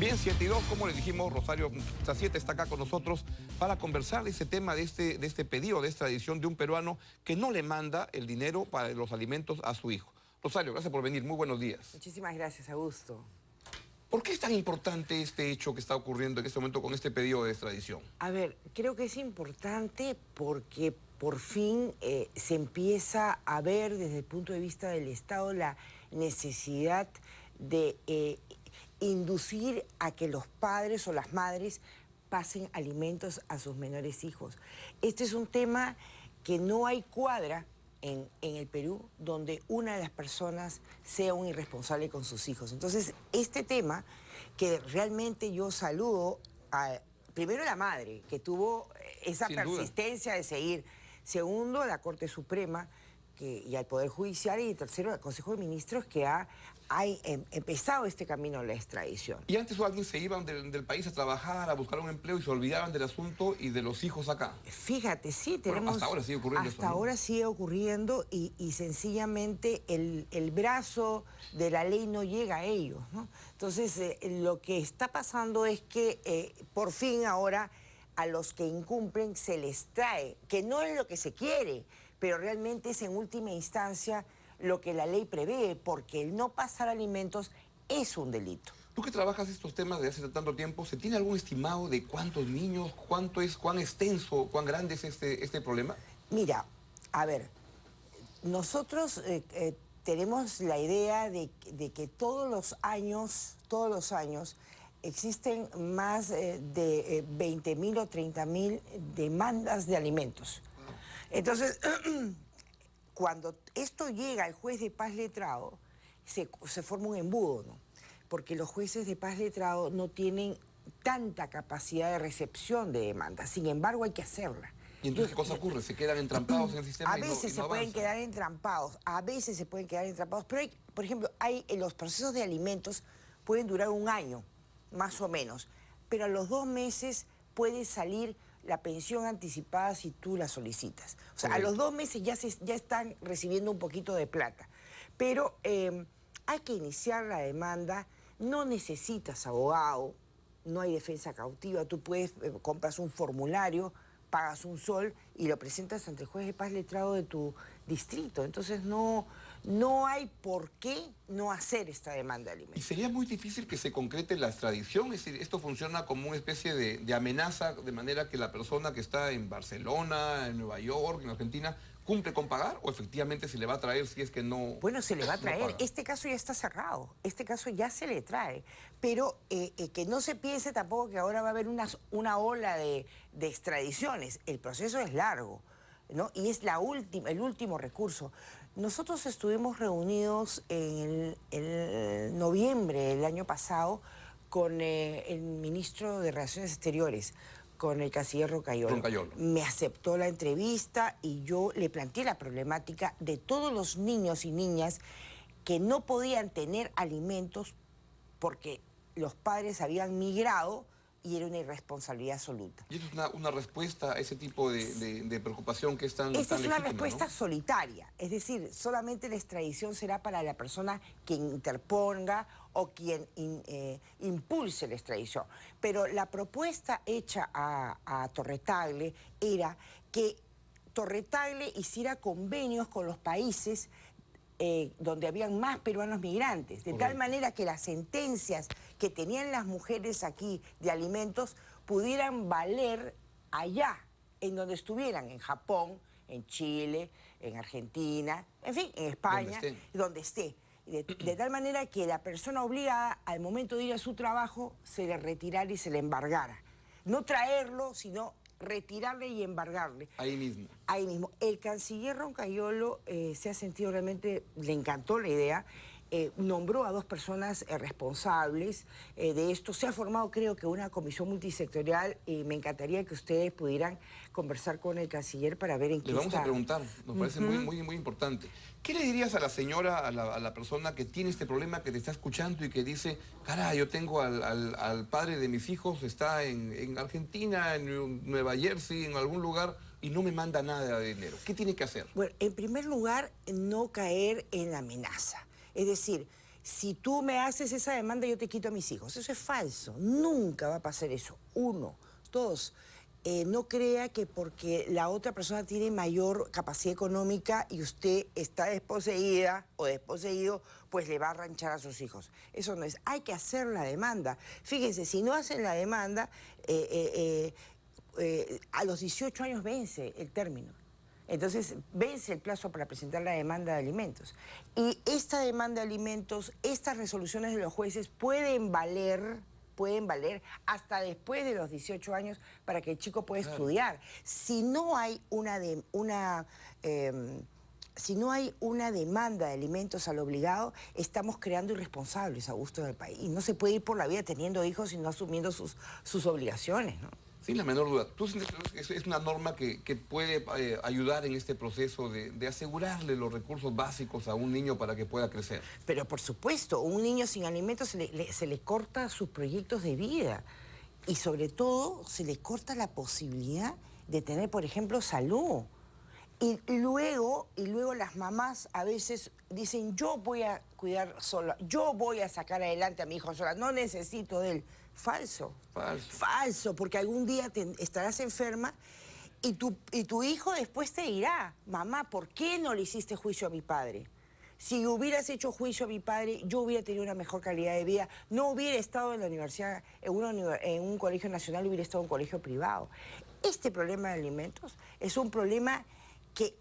Bien, 7:02, como les dijimos, Rosario Saciete está acá con nosotros para conversar de ese tema, de este pedido, de esta edición de un peruano que no le manda el dinero para los alimentos a su hijo. Rosario, gracias por venir. Muy buenos días. Muchísimas gracias, Augusto. ¿Por qué es tan importante este hecho que está ocurriendo en este momento con este pedido de extradición? A ver, creo que es importante porque por fin se empieza a ver desde el punto de vista del Estado la necesidad de inducir a que los padres o las madres pasen alimentos a sus menores hijos. Este es un tema que no hay cuadra en el Perú donde una de las personas sea un irresponsable con sus hijos. Entonces, este tema que realmente yo saludo primero a la madre, que tuvo esa persistencia de seguir. Segundo, a la Corte Suprema y al Poder Judicial. Y tercero, al Consejo de Ministros, que ha empezado este camino de la extradición. Y antes alguien se iban del país a trabajar, a buscar un empleo y se olvidaban del asunto y de los hijos acá. Fíjate, sí, tenemos... Bueno, hasta ahora sigue ocurriendo hasta ahora sigue ocurriendo y sencillamente el brazo de la ley no llega a ellos, ¿no? Entonces, lo que está pasando es que por fin ahora a los que incumplen se les trae, que no es lo que se quiere, pero realmente es en última instancia lo que la ley prevé, porque el no pasar alimentos es un delito. Tú que trabajas estos temas desde hace tanto tiempo, ¿se tiene algún estimado de cuántos niños, cuán extenso, cuán grande es este problema? Mira, a ver, nosotros tenemos la idea de que todos los años existen más de 20.000 o 30.000 demandas de alimentos. Entonces, cuando esto llega al juez de paz letrado, se forma un embudo, ¿no? Porque los jueces de paz letrado no tienen tanta capacidad de recepción de demandas. Sin embargo, hay que hacerla. ¿Y entonces qué cosa ocurre? ¿Se quedan entrampados en el sistema? A veces se pueden quedar entrampados, pero por ejemplo, los procesos de alimentos pueden durar un año, más o menos, pero a los 2 meses puede salir la pensión anticipada si tú la solicitas. O sea, a los 2 meses ya están recibiendo un poquito de plata. Pero hay que iniciar la demanda, no necesitas abogado, no hay defensa cautiva, tú compras un formulario, pagas un sol y lo presentas ante el juez de paz letrado de tu distrito. Entonces no hay por qué no hacer esta demanda de alimentos. ¿Y sería muy difícil que se concrete la extradición? Es decir, esto funciona como una especie de amenaza, de manera que la persona que está en Barcelona, en Nueva York, en Argentina, ¿cumple con pagar o efectivamente se le va a traer si es que no? Bueno, se le va a traer. Este caso ya está cerrado. Este caso ya se le trae. Pero que no se piense tampoco que ahora va a haber una ola de extradiciones. El proceso es largo, ¿no? Y es el último recurso. Nosotros estuvimos reunidos en el noviembre del año pasado con el ministro de Relaciones Exteriores, con el canciller Roncayolo. Me aceptó la entrevista y yo le planteé la problemática de todos los niños y niñas que no podían tener alimentos porque los padres habían migrado y era una irresponsabilidad absoluta. ¿Y eso es una respuesta a ese tipo de preocupación que es tan Esta es una legítima, respuesta, ¿no?, solitaria. Es decir, solamente la extradición será para la persona que interponga o quien impulse la extradición. Pero la propuesta hecha a Torre Tagle era que Torre Tagle hiciera convenios con los países donde habían más peruanos migrantes, de tal manera que las sentencias que tenían las mujeres aquí de alimentos pudieran valer allá, en donde estuvieran, en Japón, en Chile, en Argentina, en fin, en España, donde esté. De tal manera que la persona obligada, al momento de ir a su trabajo, se le retirara y se le embargara. No traerlo, sino retirarle y embargarle. Ahí mismo. Ahí mismo. El canciller Roncayolo se ha sentido realmente, le encantó la idea, nombró a 2 personas responsables de esto. Se ha formado, creo que, una comisión multisectorial y me encantaría que ustedes pudieran conversar con el canciller para ver en qué está. Le vamos a preguntar, nos parece muy importante. ¿Qué le dirías a la señora, a la persona que tiene este problema, que te está escuchando y que dice, caray, yo tengo al padre de mis hijos, está en Argentina, en Nueva Jersey, en algún lugar, y no me manda nada de dinero? ¿Qué tiene que hacer? Bueno, en primer lugar, no caer en la amenaza. Es decir, si tú me haces esa demanda, yo te quito a mis hijos. Eso es falso. Nunca va a pasar eso. Uno. Dos, no crea que porque la otra persona tiene mayor capacidad económica y usted está desposeída o desposeído, pues le va a arranchar a sus hijos. Eso no es. Hay que hacer la demanda. Fíjense, si no hacen la demanda, a los 18 años vence el término. Entonces, vence el plazo para presentar la demanda de alimentos. Y esta demanda de alimentos, estas resoluciones de los jueces pueden valer hasta después de los 18 años para que el chico pueda estudiar. Si no hay si no hay una demanda de alimentos al obligado, estamos creando irresponsables a gusto del país. Y no se puede ir por la vida teniendo hijos y no asumiendo sus obligaciones, ¿no? Sin la menor duda. ¿Tú sientes que es una norma que puede ayudar en este proceso de asegurarle los recursos básicos a un niño para que pueda crecer? Pero por supuesto, un niño sin alimentos se le corta sus proyectos de vida. Y sobre todo, se le corta la posibilidad de tener, por ejemplo, salud. Y luego las mamás a veces dicen, yo voy a cuidar sola, yo voy a sacar adelante a mi hijo sola, no necesito de él. Falso. Falso. Falso, porque algún día estarás enferma y tu hijo después te dirá, mamá, ¿por qué no le hiciste juicio a mi padre? Si hubieras hecho juicio a mi padre, yo hubiera tenido una mejor calidad de vida, no hubiera estado en la universidad, en un colegio nacional, hubiera estado en un colegio privado. Este problema de alimentos es un problema que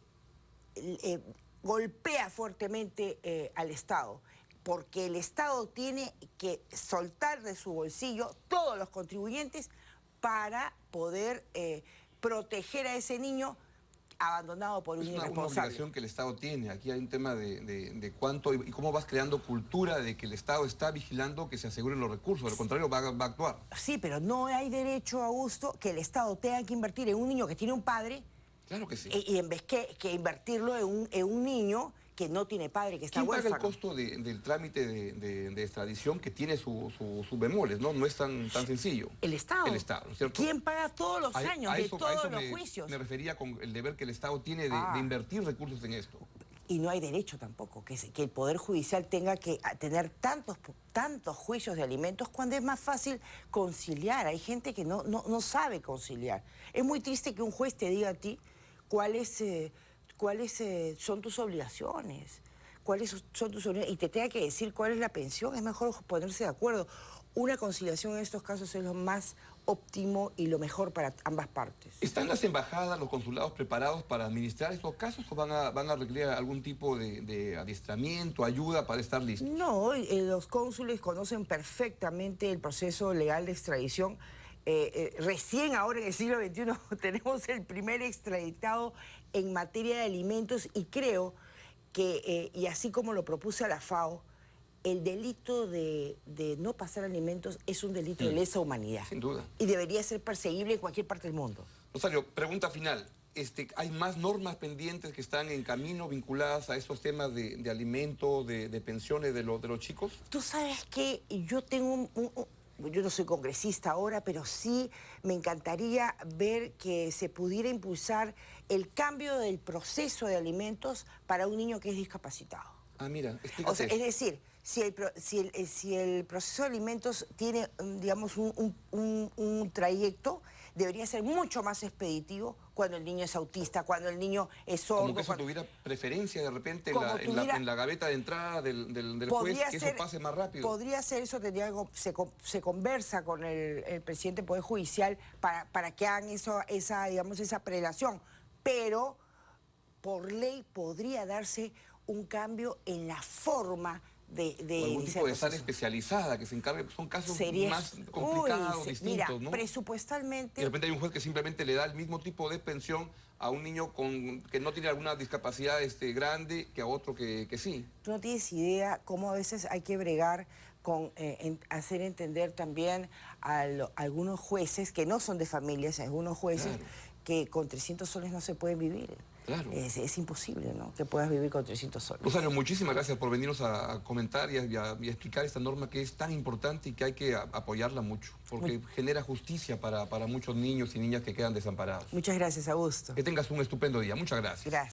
golpea fuertemente al Estado, porque el Estado tiene que soltar de su bolsillo todos los contribuyentes para poder proteger a ese niño abandonado por un irresponsable. Es una obligación que el Estado tiene. Aquí hay un tema de cuánto y cómo vas creando cultura de que el Estado está vigilando que se aseguren los recursos. De lo contrario, va a actuar. Sí, pero no hay derecho, Augusto, que el Estado tenga que invertir en un niño que tiene un padre. Claro que sí. Y en vez que invertirlo en un niño que no tiene padre, que está huérfano. ¿Quién paga el costo del trámite de extradición que tiene sus bemoles, ¿no? No es tan sencillo. El Estado. El Estado, ¿no es cierto? ¿Quién paga todos los años de todos los juicios? Me refería con el deber que el Estado tiene de invertir recursos en esto. Y no hay derecho tampoco, que el Poder Judicial tenga que tener tantos juicios de alimentos cuando es más fácil conciliar. Hay gente que no sabe conciliar. Es muy triste que un juez te diga a ti cuáles son tus obligaciones, y te tenga que decir cuál es la pensión. Es mejor ponerse de acuerdo. Una conciliación en estos casos es lo más óptimo y lo mejor para ambas partes. ¿Están las embajadas, los consulados preparados para administrar estos casos o van a requerir algún tipo de adiestramiento, ayuda para estar listos? No, los cónsules conocen perfectamente el proceso legal de extradición. Recién ahora en el siglo XXI tenemos el primer extraditado en materia de alimentos y creo que, y así como lo propuse a la FAO, el delito de no pasar alimentos es un delito de lesa humanidad. Sin duda. Y debería ser perseguible en cualquier parte del mundo. Rosario, pregunta final. ¿Hay más normas pendientes que están en camino vinculadas a estos temas de alimentos, de pensiones de los chicos? Tú sabes que yo tengo yo no soy congresista ahora, pero sí me encantaría ver que se pudiera impulsar el cambio del proceso de alimentos para un niño que es discapacitado. Ah, mira, explícate. O sea, es decir, si el proceso de alimentos tiene, digamos, un trayecto, debería ser mucho más expeditivo cuando el niño es autista, cuando el niño es sordo. Como que eso tuviera preferencia de repente en la gaveta de entrada del juez, que eso pase más rápido. Podría ser eso, se conversa con el presidente del Poder Judicial para que hagan esa prelación, pero por ley podría darse un cambio en la forma de algún tipo de sala especializada que se encargue, son casos más complicados, distintos, mira, ¿no? Presupuestalmente... Y de repente hay un juez que simplemente le da el mismo tipo de pensión a un niño que no tiene alguna discapacidad grande que a otro que sí. Tú no tienes idea cómo a veces hay que bregar con hacer entender también a algunos jueces que no son de familias, algunos jueces que con 300 soles no se pueden vivir. Claro. Es imposible, ¿no?, que puedas vivir con 300 soles. Rosario, muchísimas gracias por venirnos a comentar y a explicar esta norma que es tan importante y que hay que apoyarla mucho, porque genera justicia para muchos niños y niñas que quedan desamparados. Muchas gracias, Augusto. Que tengas un estupendo día. Muchas gracias. Gracias.